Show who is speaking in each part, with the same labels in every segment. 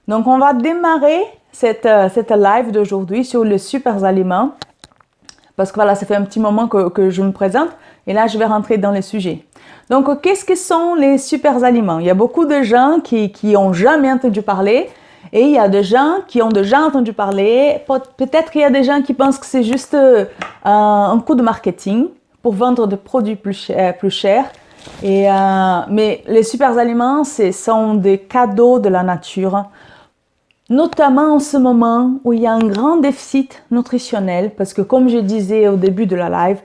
Speaker 1: Donc, on va démarrer cette live d'aujourd'hui sur les super aliments. Parce que voilà, ça fait un petit moment que je me présente. Et là, je vais rentrer dans les sujets. Donc, qu'est-ce que sont les super aliments? Il y a beaucoup de gens qui ont jamais entendu parler. Et il y a des gens qui ont déjà entendu parler. Peut-être qu'il y a des gens qui pensent que c'est juste un coup de marketing pour vendre des produits plus chers. Mais les super aliments, ce sont des cadeaux de la nature. Notamment en ce moment où il y a un grand déficit nutritionnel, parce que comme je disais au début de la live,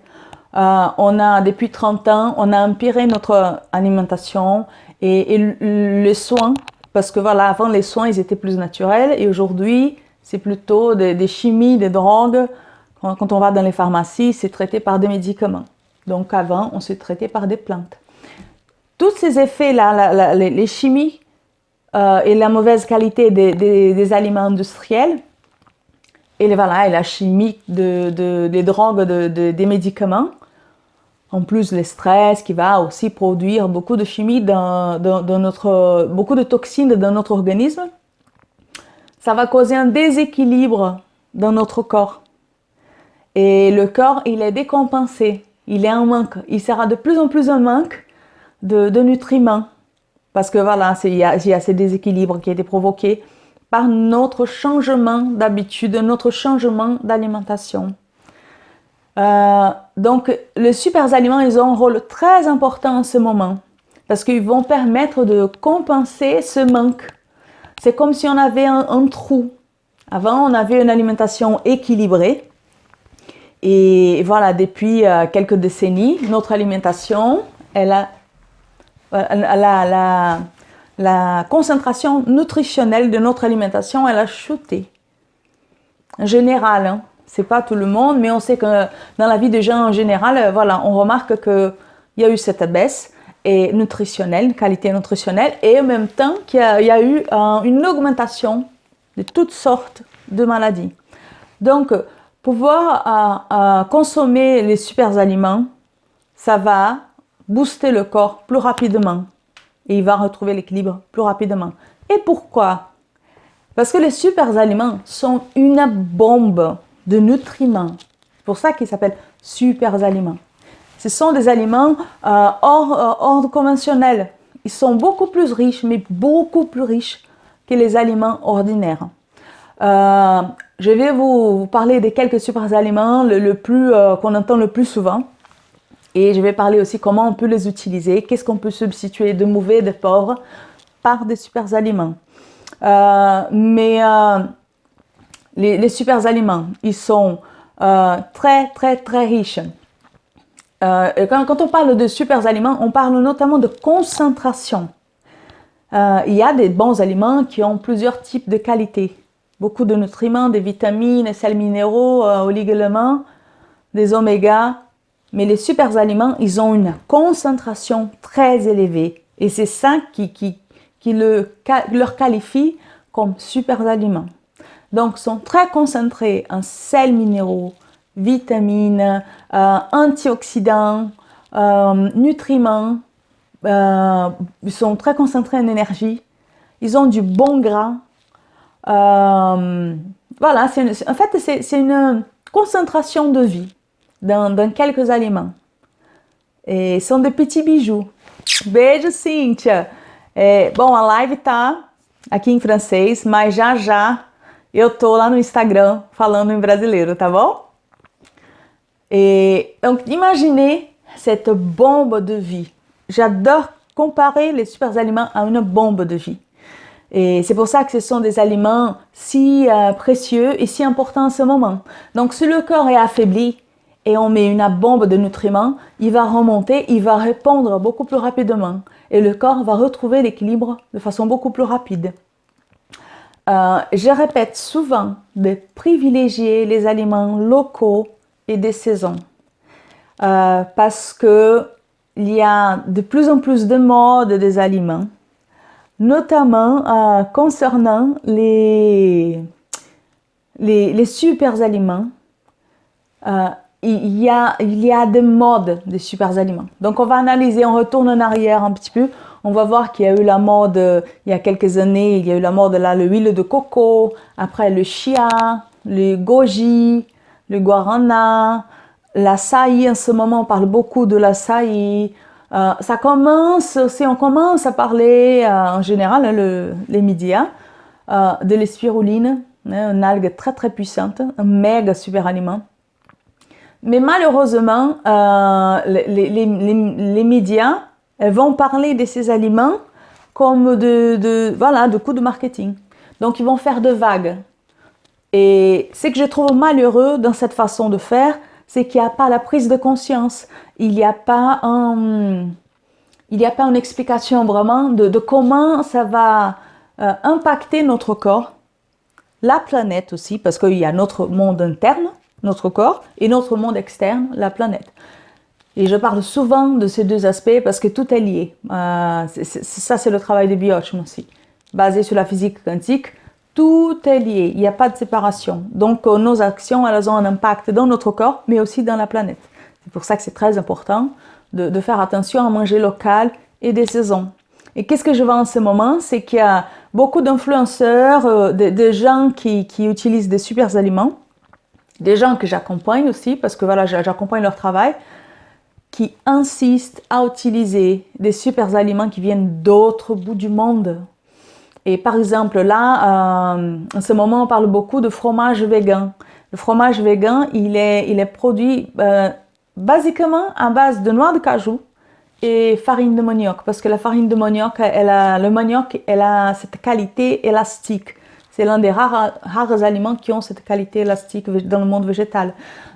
Speaker 1: depuis 30 ans, on a empiré notre alimentation et les soins, parce que voilà, avant les soins, ils étaient plus naturels et aujourd'hui, c'est plutôt des chimies, des drogues. Quand on va dans les pharmacies, c'est traité par des médicaments. Donc avant, on se traitait par des plantes. Tous ces effets-là, les chimies, et la mauvaise qualité des aliments industriels et la chimie des drogues, des médicaments, en plus le stress qui va aussi produire beaucoup de chimie beaucoup de toxines dans notre organisme, ça va causer un déséquilibre dans notre corps. Et le corps, il est décompensé, il est en manque, il sera de plus en plus en manque de nutriments. Parce que voilà, il y a ce déséquilibre qui a été provoqué par notre changement d'habitude, notre changement d'alimentation. Donc, les super aliments, ils ont un rôle très important en ce moment. Parce qu'ils vont permettre de compenser ce manque. C'est comme si on avait un trou. Avant, on avait une alimentation équilibrée. Et voilà, depuis quelques décennies, notre alimentation, la concentration nutritionnelle de notre alimentation, elle a chuté. En général, hein, c'est pas tout le monde, mais on sait que dans la vie des gens en général, voilà, on remarque qu'il y a eu cette baisse nutritionnelle, qualité nutritionnelle, et en même temps qu'il y a eu une augmentation de toutes sortes de maladies. Donc, pouvoir consommer les super aliments, ça va booster le corps plus rapidement et il va retrouver l'équilibre plus rapidement. Et pourquoi? Parce que les super aliments sont une bombe de nutriments. C'est pour ça qu'ils s'appellent super aliments. Ce sont des aliments hors conventionnels. Ils sont beaucoup plus riches, mais beaucoup plus riches que les aliments ordinaires. Je vais vous parler des quelques super aliments qu'on entend le plus souvent. Et je vais parler aussi comment on peut les utiliser, qu'est-ce qu'on peut substituer de mauvais, de pauvres, par des super aliments. Les super aliments, ils sont très, très, très riches. Quand on parle de super aliments, on parle notamment de concentration. Il y a des bons aliments qui ont plusieurs types de qualités. Beaucoup de nutriments, des vitamines, des sels minéraux, oligo-éléments, des oméga. Mais les super aliments, ils ont une concentration très élevée. Et c'est ça qui leur qualifie comme super aliments. Donc, ils sont très concentrés en sels minéraux, vitamines, antioxydants, nutriments. Ils sont très concentrés en énergie. Ils ont du bon gras. Voilà, en fait, c'est une concentration de vie dans quelques aliments. E são de petits bijoux. Beijo, Cíntia! Bom, a live tá aqui em francês, mas já eu tô lá no Instagram falando em brasileiro, tá bom? Donc, imaginez cette bombe de vie. J'adore comparer les super aliments à une bombe de vie. Et c'est pour ça que ce sont des aliments si précieux et si importants en ce moment. Donc, si le corps est affaibli, et on met une bombe de nutriments, il va remonter, il va répondre beaucoup plus rapidement. Et le corps va retrouver l'équilibre de façon beaucoup plus rapide. Je répète souvent de privilégier les aliments locaux et des saisons. Parce que il y a de plus en plus de modes des aliments, notamment concernant les super aliments. Il y a des modes de super aliments. Donc, on va analyser, on retourne en arrière un petit peu. On va voir qu'il y a eu la mode, il y a quelques années, il y a eu la mode là, l'huile de coco, après le chia, le goji, le guarana, l'açaï. En ce moment, on parle beaucoup de l'açaï. Ça commence, si on commence à parler en général, les médias, de l'espiruline, une algue très très puissante, un méga super aliment. Mais malheureusement, les médias vont parler de ces aliments comme de coups de marketing. Donc, ils vont faire de vagues. Et ce que je trouve malheureux dans cette façon de faire, c'est qu'il n'y a pas la prise de conscience. Il n'y a pas une explication vraiment de comment ça va impacter notre corps, la planète aussi, parce qu'il y a notre monde interne, notre corps, et notre monde externe, la planète. Et je parle souvent de ces deux aspects parce que tout est lié. Ça, c'est le travail de Biochim aussi. Basé sur la physique quantique, tout est lié. Il n'y a pas de séparation. Donc, nos actions, elles ont un impact dans notre corps, mais aussi dans la planète. C'est pour ça que c'est très important de faire attention à manger local et des saisons. Et qu'est-ce que je vois en ce moment? C'est qu'il y a beaucoup d'influenceurs, de gens qui utilisent des super aliments, des gens que j'accompagne aussi, parce que voilà, j'accompagne leur travail, qui insistent à utiliser des super aliments qui viennent d'autres bouts du monde. Et par exemple, là, en ce moment, on parle beaucoup de fromage végan. Le fromage végan, il est produit basiquement à base de noix de cajou et farine de manioc, parce que la farine de manioc, le manioc, elle a cette qualité élastique. C'est l'un des rares aliments qui ont cette qualité élastique dans le monde végétal.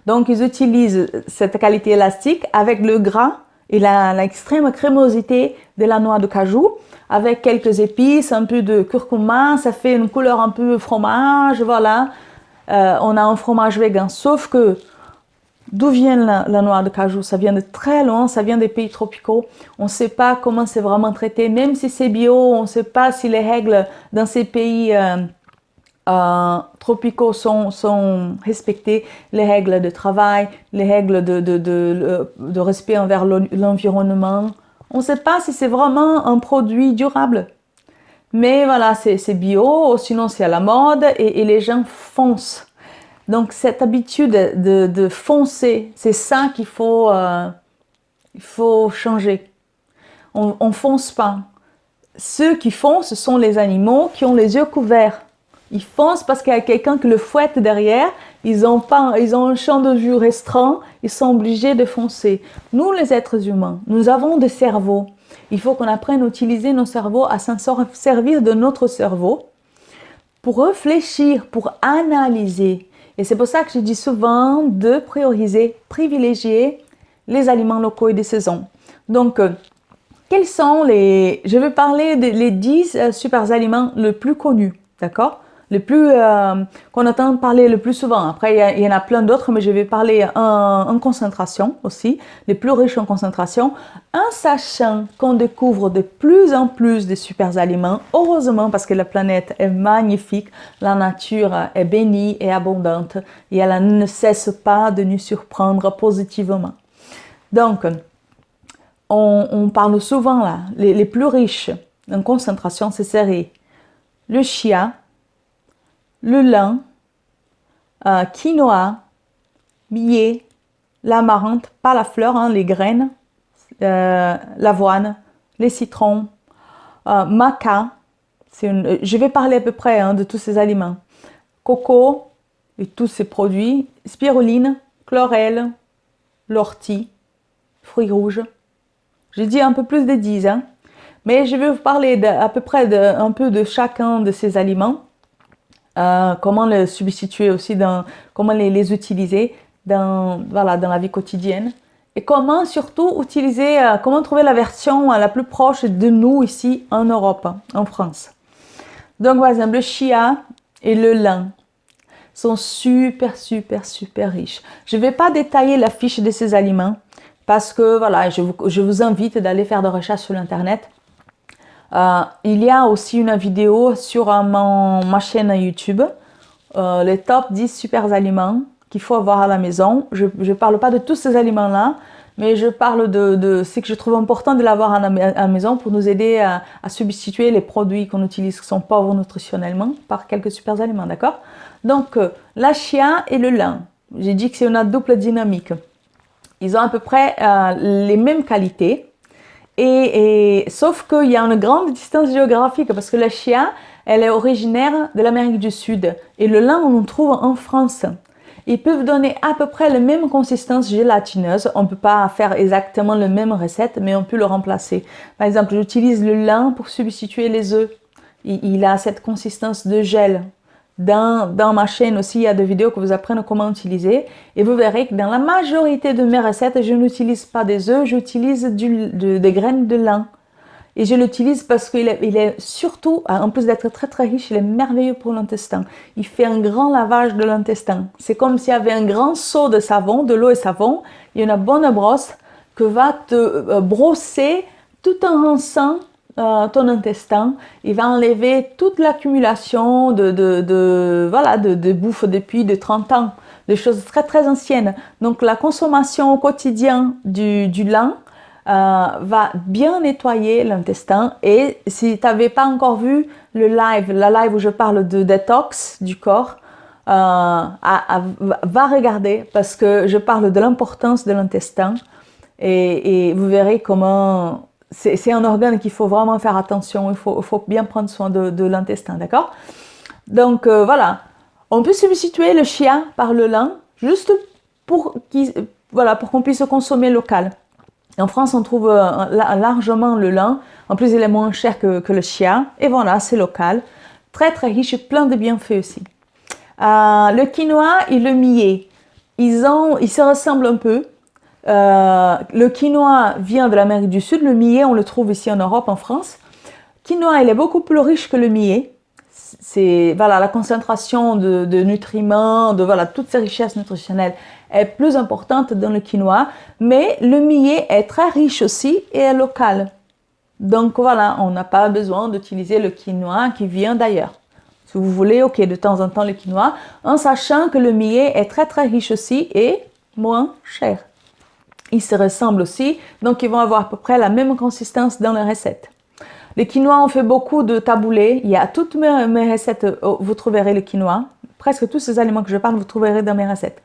Speaker 1: Donc, ils utilisent cette qualité élastique avec le gras et l'extrême crémosité de la noix de cajou, avec quelques épices, un peu de curcuma, ça fait une couleur un peu fromage, voilà. On a un fromage végan, sauf que d'où vient la noix de cajou? Ça vient de très loin, ça vient des pays tropicaux. On ne sait pas comment c'est vraiment traité, même si c'est bio, on ne sait pas si les règles dans ces pays tropicaux sont respectées, les règles de travail, les règles de respect envers l'environnement. On ne sait pas si c'est vraiment un produit durable. Mais voilà, c'est bio, sinon c'est à la mode et les gens foncent. Donc cette habitude de foncer, c'est ça qu'il faut changer. On ne fonce pas. Ceux qui foncent, ce sont les animaux qui ont les yeux couverts. Ils foncent parce qu'il y a quelqu'un qui le fouette derrière. Ils ont un champ de vue restreint. Ils sont obligés de foncer. Nous, les êtres humains, nous avons des cerveaux. Il faut qu'on apprenne à utiliser nos cerveaux, à s'en servir de notre cerveau pour réfléchir, pour analyser. Et c'est pour ça que je dis souvent de privilégier les aliments locaux et des saisons. Donc, quels sont je vais parler des 10 super aliments les plus connus, d'accord? Les plus qu'on entend parler le plus souvent. Après, il y en a plein d'autres, mais je vais parler en concentration aussi, les plus riches en concentration, en sachant qu'on découvre de plus en plus de super aliments, heureusement parce que la planète est magnifique, la nature est bénie et abondante, et elle ne cesse pas de nous surprendre positivement. Donc, on parle souvent là, les plus riches en concentration, ce serait le chia, le lin, quinoa, millet, l'amarante, pas la fleur, hein, les graines, l'avoine, les citrons, maca, je vais parler à peu près de tous ces aliments, coco et tous ces produits, spiruline, chlorelle, l'ortie, fruits rouges. J'ai dit un peu plus de 10, hein, mais je vais vous parler à peu près un peu de chacun de ces aliments. Comment les substituer aussi, comment les utiliser dans la vie quotidienne et comment surtout comment trouver la version la plus proche de nous ici en Europe, en France. Donc par exemple le chia et le lin sont super riches. Je ne vais pas détailler la fiche de ces aliments parce que voilà, je vous invite d'aller faire des recherches sur l'internet. Il y a aussi une vidéo sur ma chaîne YouTube, les top 10 super aliments qu'il faut avoir à la maison. Je ne parle pas de tous ces aliments-là, mais je parle de ce que je trouve important de l'avoir à la maison pour nous aider à substituer les produits qu'on utilise qui sont pauvres nutritionnellement par quelques super aliments, d'accord? Donc, la chia et le lin, j'ai dit que c'est une double dynamique. Ils ont à peu près les mêmes qualités, sauf qu'il y a une grande distance géographique parce que la chia, elle est originaire de l'Amérique du Sud et le lin, on le trouve en France. Ils peuvent donner à peu près la même consistance gélatineuse. On ne peut pas faire exactement la même recette, mais on peut le remplacer. Par exemple, j'utilise le lin pour substituer les œufs. Il a cette consistance de gel. Dans ma chaîne aussi, il y a des vidéos que vous apprenez comment utiliser. Et vous verrez que dans la majorité de mes recettes, je n'utilise pas des œufs, j'utilise des graines de lin. Et je l'utilise parce qu'il est surtout, en plus d'être très très riche, il est merveilleux pour l'intestin. Il fait un grand lavage de l'intestin. C'est comme s'il y avait un grand seau de savon, de l'eau et savon, et une bonne brosse que va te brosser tout en rinçant ton intestin. Il va enlever toute l'accumulation de bouffe depuis de 30 ans, des choses très très anciennes. Donc la consommation au quotidien du lin va bien nettoyer l'intestin. Et si tu n'avais pas encore vu la live où je parle de détox du corps, va regarder parce que je parle de l'importance de l'intestin et vous verrez comment c'est un organe qu'il faut vraiment faire attention, il faut bien prendre soin de l'intestin, d'accord? Donc voilà, on peut substituer le chia par le lin juste pour qu'on puisse consommer local. En France, on trouve largement le lin. En plus, il est moins cher que le chia. Et voilà, c'est local. Très, très riche et plein de bienfaits aussi. Le quinoa et le millet, ils se ressemblent un peu. Le quinoa vient de l'Amérique du Sud. Le millet, on le trouve ici en Europe, en France. Quinoa, il est beaucoup plus riche que le millet. C'est la concentration de nutriments, toutes ces richesses nutritionnelles est plus importante dans le quinoa, mais le millet est très riche aussi et est local. Donc voilà, on n'a pas besoin d'utiliser le quinoa qui vient d'ailleurs. Si vous voulez, ok, de temps en temps le quinoa, en sachant que le millet est très très riche aussi et moins cher. Ils se ressemblent aussi, donc ils vont avoir à peu près la même consistance dans les recettes. Le quinoa, on fait beaucoup de taboulé. Il y a toutes mes recettes, vous trouverez le quinoa. Presque tous ces aliments que je parle, vous trouverez dans mes recettes.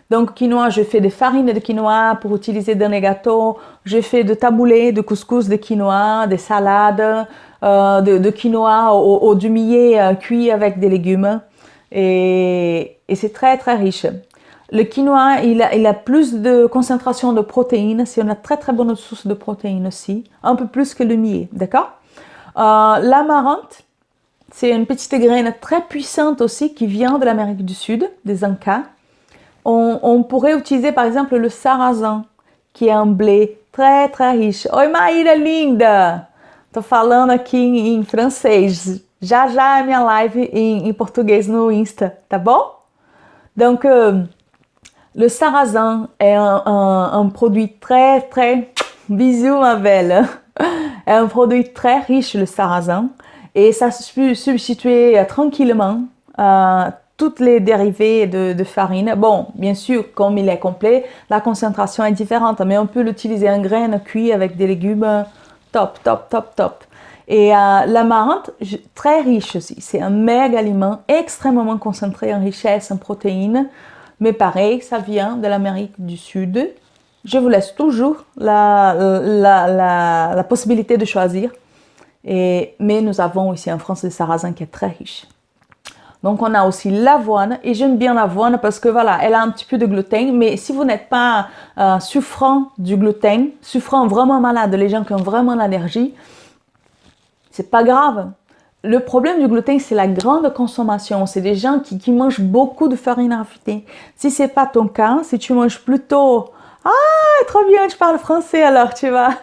Speaker 1: Donc, quinoa, je fais des farines de quinoa pour utiliser dans les gâteaux. Je fais de taboulé, de couscous de quinoa, des salades de quinoa ou du millet cuit avec des légumes. Et c'est très, très riche. Le quinoa, il a plus de concentration de protéines. C'est une très, très bonne source de protéines aussi. Un peu plus que le millet, d'accord? L'amarante, c'est une petite graine très puissante aussi qui vient de l'Amérique du Sud, des Incas. On pourrait utiliser par exemple le sarrasin, qui est un blé très très riche. Oi Maíra linda! Tô falando aqui em francês. Já já é minha live em português no Insta, tá bom? Donc, le sarrasin est un produit très très... Bisous ma belle! Est un produit très riche, le sarrasin, et ça peut substituer tranquillement toutes les dérivés de farine. Bon, bien sûr, comme il est complet, la concentration est différente, mais on peut l'utiliser en graines cuites avec des légumes. Top, top, top, top. Et l'amarante, très riche aussi. C'est un méga aliment extrêmement concentré en richesse, en protéines. Mais pareil, ça vient de l'Amérique du Sud. Je vous laisse toujours la possibilité de choisir. Mais nous avons ici en France le sarrasin qui est très riche. Donc on a aussi l'avoine, et j'aime bien l'avoine parce que voilà, elle a un petit peu de gluten, mais si vous n'êtes pas souffrant du gluten, souffrant vraiment malade, les gens qui ont vraiment l'allergie, c'est pas grave. Le problème du gluten, c'est la grande consommation. C'est des gens qui mangent beaucoup de farine raffinée. Si c'est pas ton cas, si tu manges plutôt... Ah, trop bien, tu parles français alors, tu vas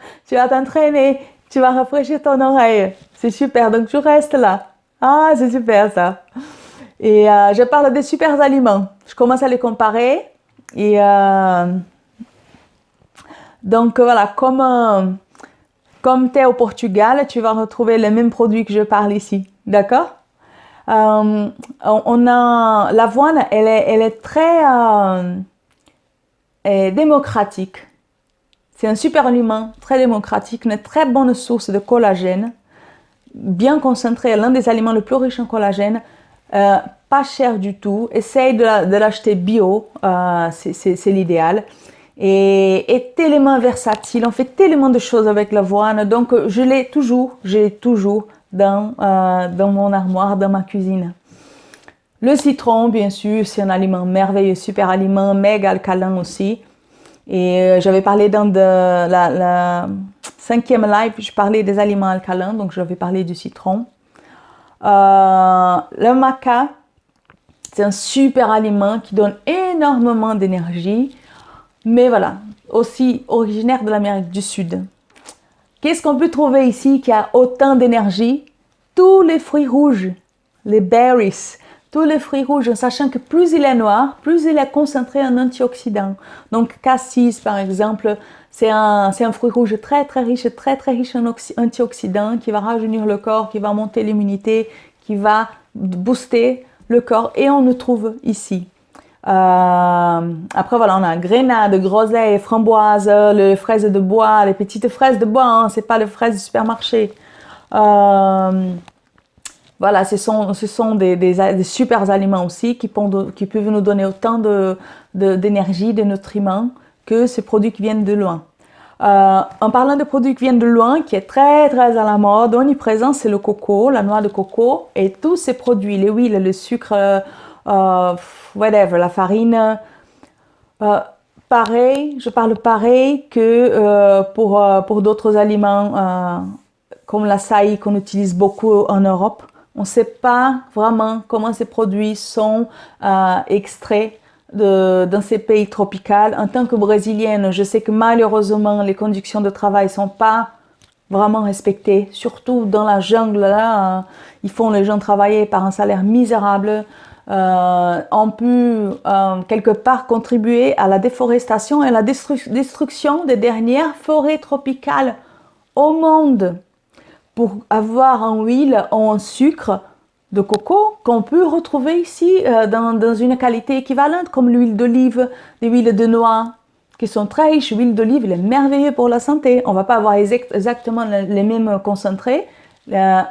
Speaker 1: t'entraîner, tu vas rafraîchir ton oreille. C'est super, donc tu restes là. Ah, c'est super ça. Et je parle des super aliments. Je commence à les comparer. Et donc voilà, comme tu es au Portugal, tu vas retrouver les mêmes produits que je parle ici. D'accord? On a l'avoine, elle est très démocratique. C'est un super aliment, très démocratique, une très bonne source de collagène, bien concentré, l'un des aliments les plus riches en collagène, pas cher du tout. Essaye de l'acheter bio, c'est l'idéal. Et tellement versatile, on fait tellement de choses avec l'avoine, donc je l'ai toujours dans mon armoire, dans ma cuisine. Le citron, bien sûr, c'est un aliment merveilleux, super aliment, méga alcalin aussi. Et j'avais parlé dans la 5e live, je parlais des aliments alcalins, donc j'avais parlé du citron. Le maca, c'est un super aliment qui donne énormément d'énergie. Mais voilà, aussi originaire de l'Amérique du Sud. Qu'est-ce qu'on peut trouver ici qui a autant d'énergie? Tous les fruits rouges, les berries, tous les fruits rouges, en sachant que plus il est noir, plus il est concentré en antioxydants. Donc cassis par exemple, c'est un fruit rouge très riche en antioxydants qui va rajeunir le corps, qui va monter l'immunité, qui va booster le corps et on le trouve ici. Après voilà, on a grenade, groseille, framboise, les fraises de bois, les petites fraises de bois, hein, c'est pas les fraises du supermarché. Voilà, ce sont des super aliments aussi qui peuvent nous donner autant d'énergie, de nutriments que ces produits qui viennent de loin. En parlant de produits qui viennent de loin, qui est très à la mode, omniprésent, c'est le coco, la noix de coco et tous ces produits, les huiles, le sucre, whatever, la farine. Pareil, je parle pareil que pour d'autres aliments comme l'açaï qu'on utilise beaucoup en Europe. On ne sait pas vraiment comment ces produits sont extraits dans ces pays tropicaux. En tant que brésilienne, je sais que malheureusement, les conditions de travail ne sont pas vraiment respectées. Surtout dans la jungle, là, ils font les gens travailler par un salaire misérable. On peut quelque part contribuer à la déforestation et à la destruction des dernières forêts tropicales au monde pour avoir en huile ou en sucre de coco qu'on peut retrouver ici dans une qualité équivalente comme l'huile d'olive, les huiles de noix qui sont très riches. L'huile d'olive est merveilleux pour la santé. On ne va pas avoir exactement les mêmes concentrés,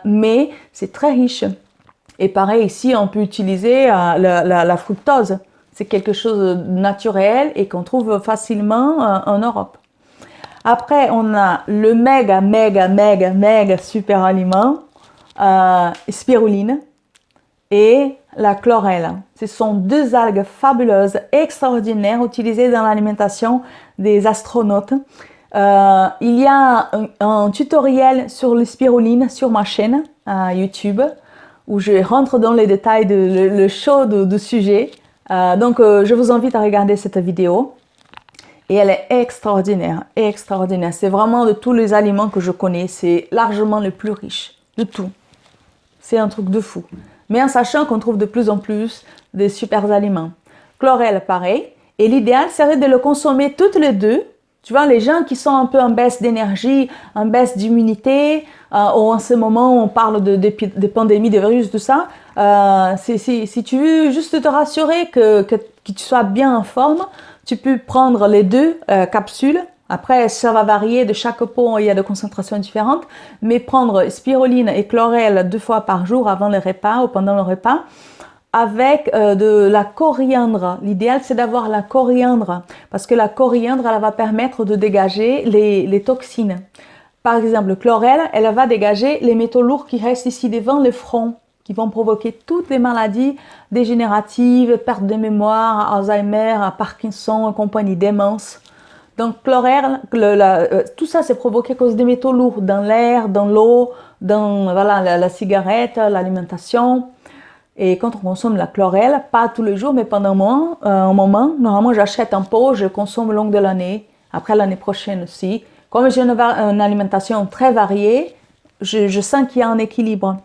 Speaker 1: mais c'est très riche. Et pareil, ici, on peut utiliser la fructose. C'est quelque chose de naturel et qu'on trouve facilement en Europe. Après, on a le méga super aliment, spiruline et la chlorelle. Ce sont deux algues fabuleuses, extraordinaires, utilisées dans l'alimentation des astronautes. Il y a un tutoriel sur le spiruline sur ma chaîne YouTube, où je rentre dans les détails le chaud du sujet. Donc, je vous invite à regarder cette vidéo. Et elle est extraordinaire, extraordinaire. C'est vraiment de tous les aliments que je connais, c'est largement le plus riche de tout. C'est un truc de fou. Mais en sachant qu'on trouve de plus en plus des super aliments. Chlorelle, pareil. Et l'idéal serait de le consommer toutes les deux. Tu vois, les gens qui sont un peu en baisse d'énergie, en baisse d'immunité, ou en ce moment on parle de pandémies, de virus, tout ça, si tu veux juste te rassurer que tu sois bien en forme, tu peux prendre les deux capsules. Après, ça va varier de chaque pot, il y a des concentrations différentes, mais prendre spiruline et chlorelle 2 fois par jour avant le repas ou pendant le repas, avec de la coriandre. L'idéal, c'est d'avoir la coriandre, parce que la coriandre, elle va permettre de dégager les toxines. Par exemple, le chlorelle, elle va dégager les métaux lourds qui restent ici devant le front, qui vont provoquer toutes les maladies dégénératives, perte de mémoire, Alzheimer, Parkinson et compagnie, démence. Donc, chlorelle, tout ça, c'est provoqué à cause des métaux lourds dans l'air, dans l'eau, dans voilà, la cigarette, l'alimentation. Et quand on consomme la chlorelle, pas tous les jours, mais pendant un moment, normalement, j'achète un pot, je consomme au long de l'année, après l'année prochaine aussi. Comme j'ai une alimentation très variée, je sens qu'il y a un équilibre.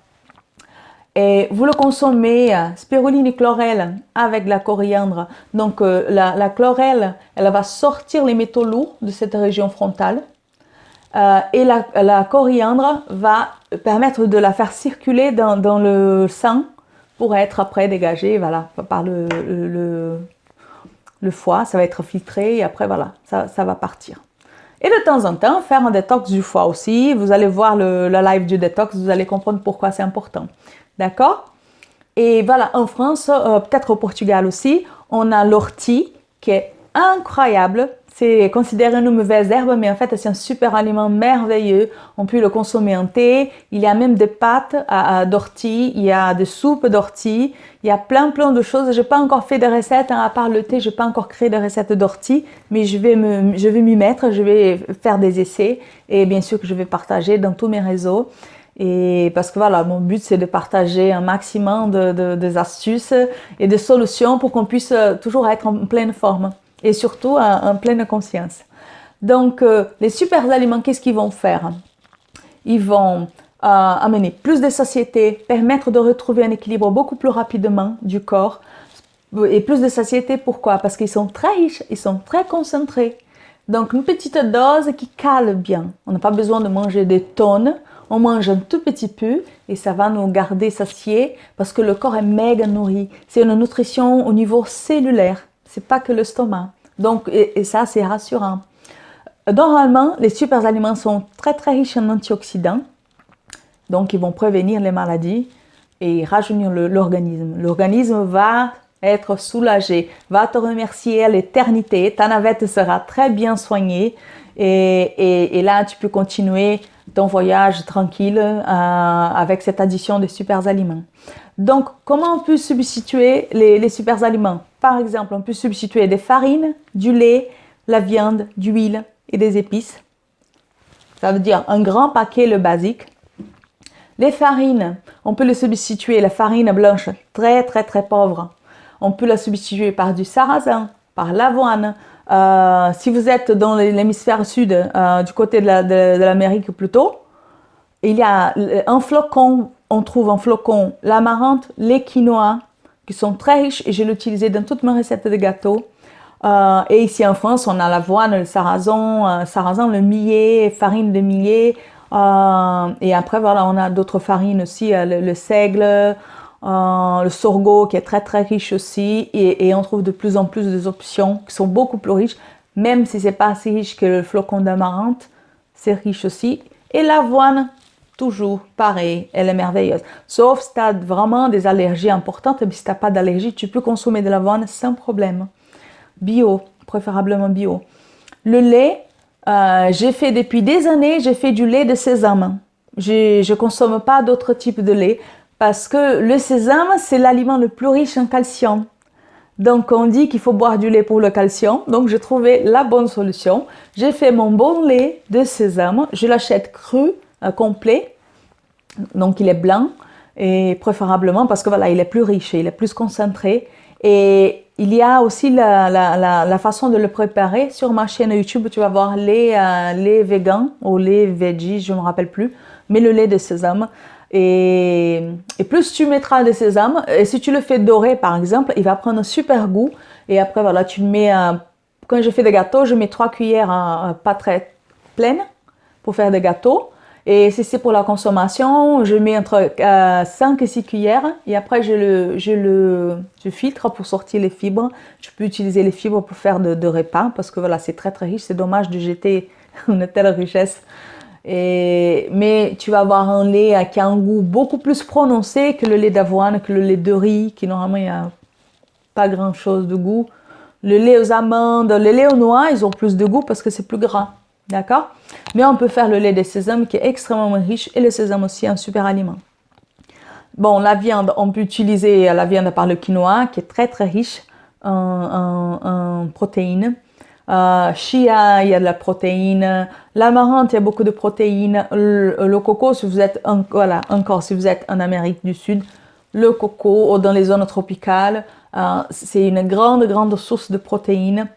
Speaker 1: Et vous le consommez, spiruline et chlorelle avec la coriandre. Donc la chlorelle, elle va sortir les métaux lourds de cette région frontale. Et la coriandre va permettre de la faire circuler dans le sang pour être après dégagée voilà, par le foie. Ça va être filtré et après voilà, ça va partir. Et de temps en temps, faire un détox du foie aussi. Vous allez voir le live du détox, vous allez comprendre pourquoi c'est important. D'accord? Et voilà, en France, peut-être au Portugal aussi, on a l'ortie qui est incroyable. C'est considéré une mauvaise herbe, mais en fait, c'est un super aliment merveilleux. On peut le consommer en thé. Il y a même des pâtes d'ortie, il y a des soupes d'ortie, il y a plein de choses. Je n'ai pas encore fait de recettes, à part le thé, je n'ai pas encore créé de recettes d'ortie, mais je vais m'y mettre, je vais faire des essais et bien sûr que je vais partager dans tous mes réseaux. Et parce que voilà, mon but c'est de partager un maximum des astuces et de solutions pour qu'on puisse toujours être en pleine forme et surtout en pleine conscience. Donc les super aliments, qu'est-ce qu'ils vont faire? Ils vont amener plus de satiété, permettre de retrouver un équilibre beaucoup plus rapidement du corps. Et plus de satiété, pourquoi? Parce qu'ils sont très riches, ils sont très concentrés. Donc une petite dose qui cale bien. On n'a pas besoin de manger des tonnes. On mange un tout petit peu et ça va nous garder satiés parce que le corps est méga nourri. C'est une nutrition au niveau cellulaire. C'est pas que le stomac. Donc, et ça, c'est rassurant. Normalement, les super aliments sont très riches en antioxydants. Donc, ils vont prévenir les maladies et rajeunir l'organisme. L'organisme va être soulagé, va te remercier à l'éternité. Ta navette sera très bien soignée et là, tu peux continuer ton voyage tranquille avec cette addition de super aliments. Donc, comment on peut substituer les super aliments? Par exemple, on peut substituer des farines, du lait, la viande, d'huile et des épices. Ça veut dire un grand paquet, le basique. Les farines, on peut les substituer, la farine blanche très pauvre. On peut la substituer par du sarrasin, par l'avoine. Si vous êtes dans l'hémisphère sud, du côté de l'Amérique plutôt, il y a un flocon, on trouve en flocon l'amarante, les quinoa, qui sont très riches et je l'ai utilisé dans toutes mes recettes de gâteaux. Et ici en France, on a l'avoine, le sarrasin, le millet, farine de millet. Et après, voilà, on a d'autres farines aussi, le seigle, le sorgho qui est très riche aussi. Et on trouve de plus en plus des options qui sont beaucoup plus riches, même si c'est pas assez riche que le flocon d'amarante, c'est riche aussi. Et l'avoine, toujours pareil, elle est merveilleuse. Sauf si tu as vraiment des allergies importantes, mais si tu n'as pas d'allergie, tu peux consommer de l'avoine sans problème. Bio, préférablement bio. Le lait, j'ai fait depuis des années, j'ai fait du lait de sésame. Je ne consomme pas d'autres types de lait parce que le sésame, c'est l'aliment le plus riche en calcium. Donc on dit qu'il faut boire du lait pour le calcium. Donc j'ai trouvé la bonne solution. J'ai fait mon bon lait de sésame. Je l'achète cru, complet. Donc il est blanc et préférablement parce que voilà, il est plus riche, il est plus concentré. Et il y a aussi la façon de le préparer. Sur ma chaîne YouTube, tu vas voir lait vegan ou lait veggie, je ne me rappelle plus, mais le lait de sésame. Et plus tu mettras de sésame, et si tu le fais dorer par exemple, il va prendre un super goût. Et après, voilà, tu le mets, quand je fais des gâteaux, je mets 3 cuillères pas très pleines pour faire des gâteaux. Et si c'est pour la consommation, je mets entre 5 et 6 cuillères et après je filtre pour sortir les fibres. Je peux utiliser les fibres pour faire de repas parce que voilà, c'est très riche. C'est dommage de jeter une telle richesse. Mais tu vas avoir un lait qui a un goût beaucoup plus prononcé que le lait d'avoine, que le lait de riz, qui normalement il n'y a pas grand chose de goût. Le lait aux amandes, le lait aux noix, ils ont plus de goût parce que c'est plus gras. D'accord? Mais on peut faire le lait de sésame qui est extrêmement riche et le sésame aussi un super aliment. Bon, la viande, on peut utiliser la viande par le quinoa qui est très riche en protéines. Chia, il y a de la protéine. L'amarante, il y a beaucoup de protéines. Le coco, si vous êtes si vous êtes en Amérique du Sud, le coco ou dans les zones tropicales, c'est une grande source de protéines.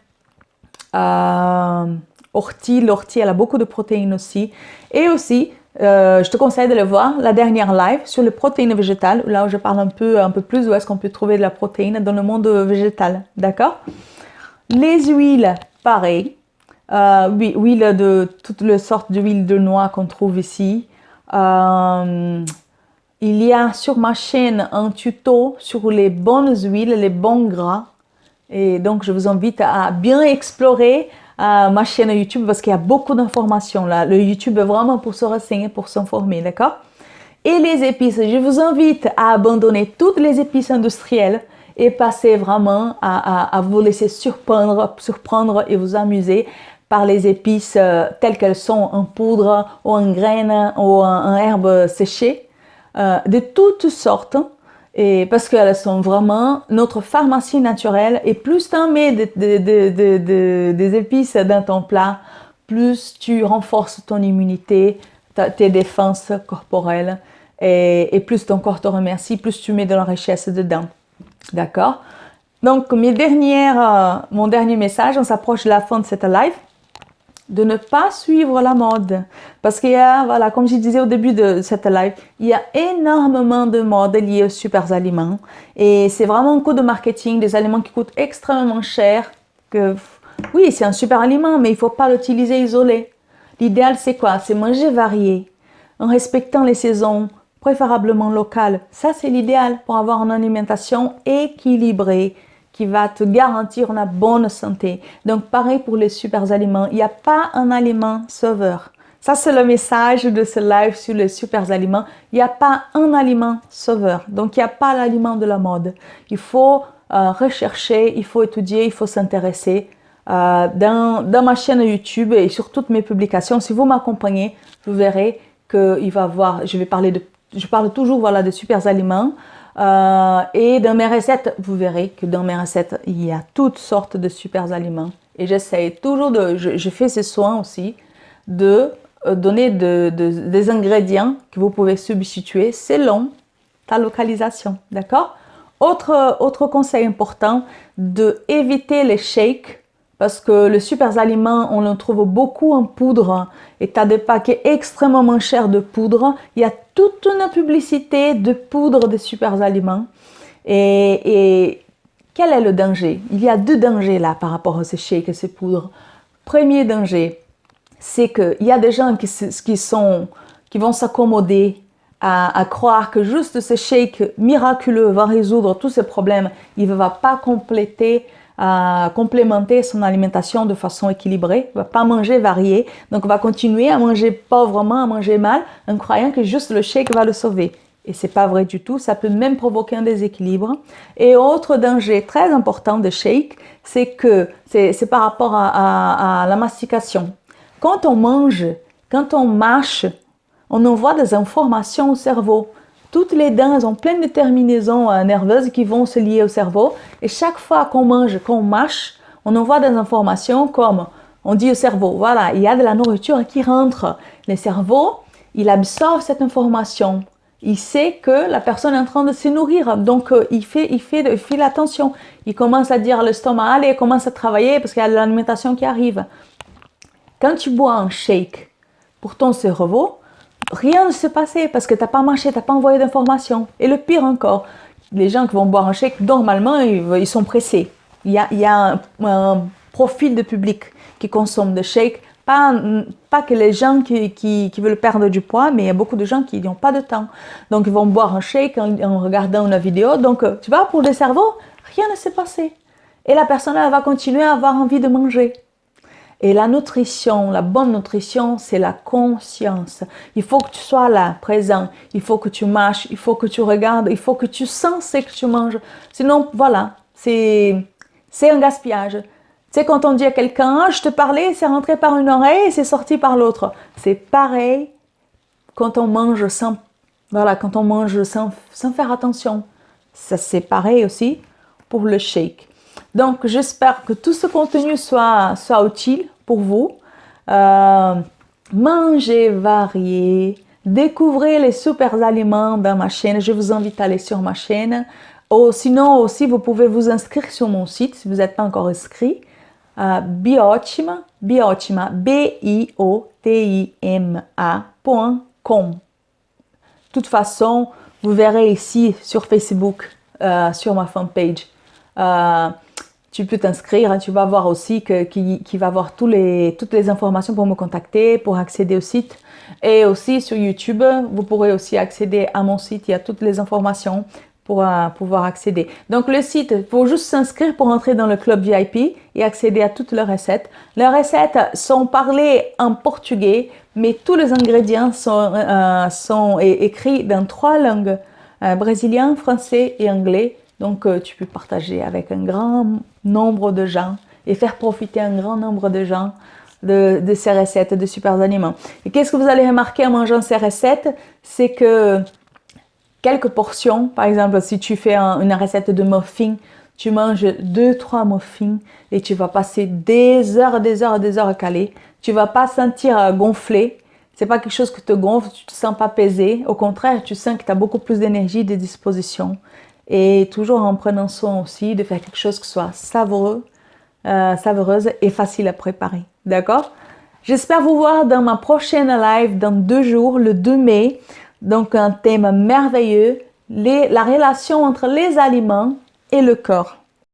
Speaker 1: L'ortie, elle a beaucoup de protéines aussi. Et aussi, je te conseille de le voir, la dernière live sur les protéines végétales, là où je parle un peu plus où est-ce qu'on peut trouver de la protéine dans le monde végétal. D'accord? Les huiles, pareil. Huile de toutes les sortes d'huiles de noix qu'on trouve ici. Il y a sur ma chaîne un tuto sur les bonnes huiles, les bons gras. Et donc, je vous invite à bien explorer, ma chaîne YouTube parce qu'il y a beaucoup d'informations là. Le YouTube est vraiment pour se renseigner, pour s'informer, d'accord? Et les épices, je vous invite à abandonner toutes les épices industrielles et passer vraiment à vous laisser surprendre et vous amuser par les épices telles qu'elles sont en poudre ou en graines ou en herbes séchées, de toutes sortes. Et parce qu'elles sont vraiment notre pharmacie naturelle, et plus tu en mets des épices dans ton plat, plus tu renforces ton immunité, tes défenses corporelles, et plus ton corps te remercie, plus tu mets de la richesse dedans. D'accord? Donc mon dernier message, on s'approche de la fin de cette live, de ne pas suivre la mode. Parce qu'il y a, voilà, comme je disais au début de cette live, il y a énormément de modes liées aux super aliments. Et c'est vraiment un coup de marketing, des aliments qui coûtent extrêmement cher. Oui, c'est un super aliment, mais il ne faut pas l'utiliser isolé. L'idéal, c'est quoi? C'est manger varié, en respectant les saisons, préférablement locales. Ça, c'est l'idéal pour avoir une alimentation équilibrée, qui va te garantir une bonne santé. Donc, pareil pour les super aliments. Il n'y a pas un aliment sauveur. Ça, c'est le message de ce live sur les super aliments. Il n'y a pas un aliment sauveur. Donc, il n'y a pas l'aliment de la mode. Il faut rechercher, il faut étudier, il faut s'intéresser. Dans ma chaîne YouTube et sur toutes mes publications, si vous m'accompagnez, vous verrez qu'il va avoir, je parle toujours, voilà, de super aliments. Et dans mes recettes, vous verrez que dans mes recettes, il y a toutes sortes de super aliments. Et j'essaie toujours je fais ces soins aussi de donner des ingrédients que vous pouvez substituer selon ta localisation. D'accord? Autre conseil important, de éviter les shakes. Parce que le super aliment, on en trouve beaucoup en poudre et tu as des paquets extrêmement chers de poudre. Il y a toute une publicité de poudre de super aliments. Et quel est le danger? Il y a deux dangers là par rapport à ces shakes et ces poudres. Premier danger, c'est qu'il y a des gens qui vont s'accommoder à croire que juste ce shake miraculeux va résoudre tous ces problèmes. Il ne va pas complémenter son alimentation de façon équilibrée, il ne va pas manger varié, donc il va continuer à manger pauvrement, à manger mal, en croyant que juste le shake va le sauver. Et ce n'est pas vrai du tout, ça peut même provoquer un déséquilibre. Et autre danger très important de shake, c'est que c'est par rapport à la mastication. Quand on mange, quand on mâche, on envoie des informations au cerveau. Toutes les dents ont plein de terminaisons nerveuses qui vont se lier au cerveau. Et chaque fois qu'on mange, qu'on mâche, on envoie des informations comme on dit au cerveau, voilà, il y a de la nourriture qui rentre. Le cerveau, il absorbe cette information. Il sait que la personne est en train de se nourrir. Donc, il fait l'attention. Il commence à dire à l'estomac, allez, commence à travailler parce qu'il y a de l'alimentation qui arrive. Quand tu bois un shake pour ton cerveau, rien ne s'est passé parce que tu n'as pas mâché, tu n'as pas envoyé d'informations. Et le pire encore, les gens qui vont boire un shake, normalement, ils sont pressés. Il y a un profil de public qui consomme de shake. Pas que les gens qui veulent perdre du poids, mais il y a beaucoup de gens qui n'ont pas de temps. Donc, ils vont boire un shake en regardant une vidéo. Donc, tu vois, pour le cerveau, rien ne s'est passé. Et la personne, elle va continuer à avoir envie de manger. Et la nutrition, la bonne nutrition, c'est la conscience. Il faut que tu sois là, présent. Il faut que tu mâches, il faut que tu regardes, il faut que tu sens ce que tu manges. Sinon, voilà, c'est un gaspillage. Tu sais, quand on dit à quelqu'un, ah, je te parlais, c'est rentré par une oreille et c'est sorti par l'autre. C'est pareil quand on mange sans faire attention. Ça, c'est pareil aussi pour le shake. Donc, j'espère que tout ce contenu soit utile pour vous. Mangez varié. Découvrez les super aliments dans ma chaîne. Je vous invite à aller sur ma chaîne. Sinon, aussi, vous pouvez vous inscrire sur mon site si vous n'êtes pas encore inscrit. Biotima, biotima.com. De toute façon, vous verrez ici sur Facebook, sur ma fanpage. Tu peux t'inscrire, tu vas voir aussi qu'il va avoir toutes les informations pour me contacter, pour accéder au site. Et aussi sur YouTube, vous pourrez aussi accéder à mon site, il y a toutes les informations pour pouvoir accéder. Donc le site, il faut juste s'inscrire pour entrer dans le club VIP et accéder à toutes leurs recettes. Les recettes sont parlées en portugais, mais tous les ingrédients sont écrits dans 3 langues, brésilien, français et anglais. Donc tu peux partager avec un grand nombre de gens et faire profiter un grand nombre de gens de ces recettes de super aliments. Et qu'est-ce que vous allez remarquer en mangeant ces recettes? C'est que quelques portions, par exemple, si tu fais une recette de muffins, tu manges 2-3 muffins et tu vas passer des heures à caler. Tu vas pas sentir gonflé. C'est pas quelque chose que te gonfle, tu te sens pas pesé. Au contraire, tu sens que tu as beaucoup plus d'énergie, de disposition. Et toujours en prenant soin aussi de faire quelque chose qui soit savoureuse et facile à préparer. D'accord? J'espère vous voir dans ma prochaine live dans 2 jours, le 2 mai. Donc un thème merveilleux, la relation entre les aliments et le corps.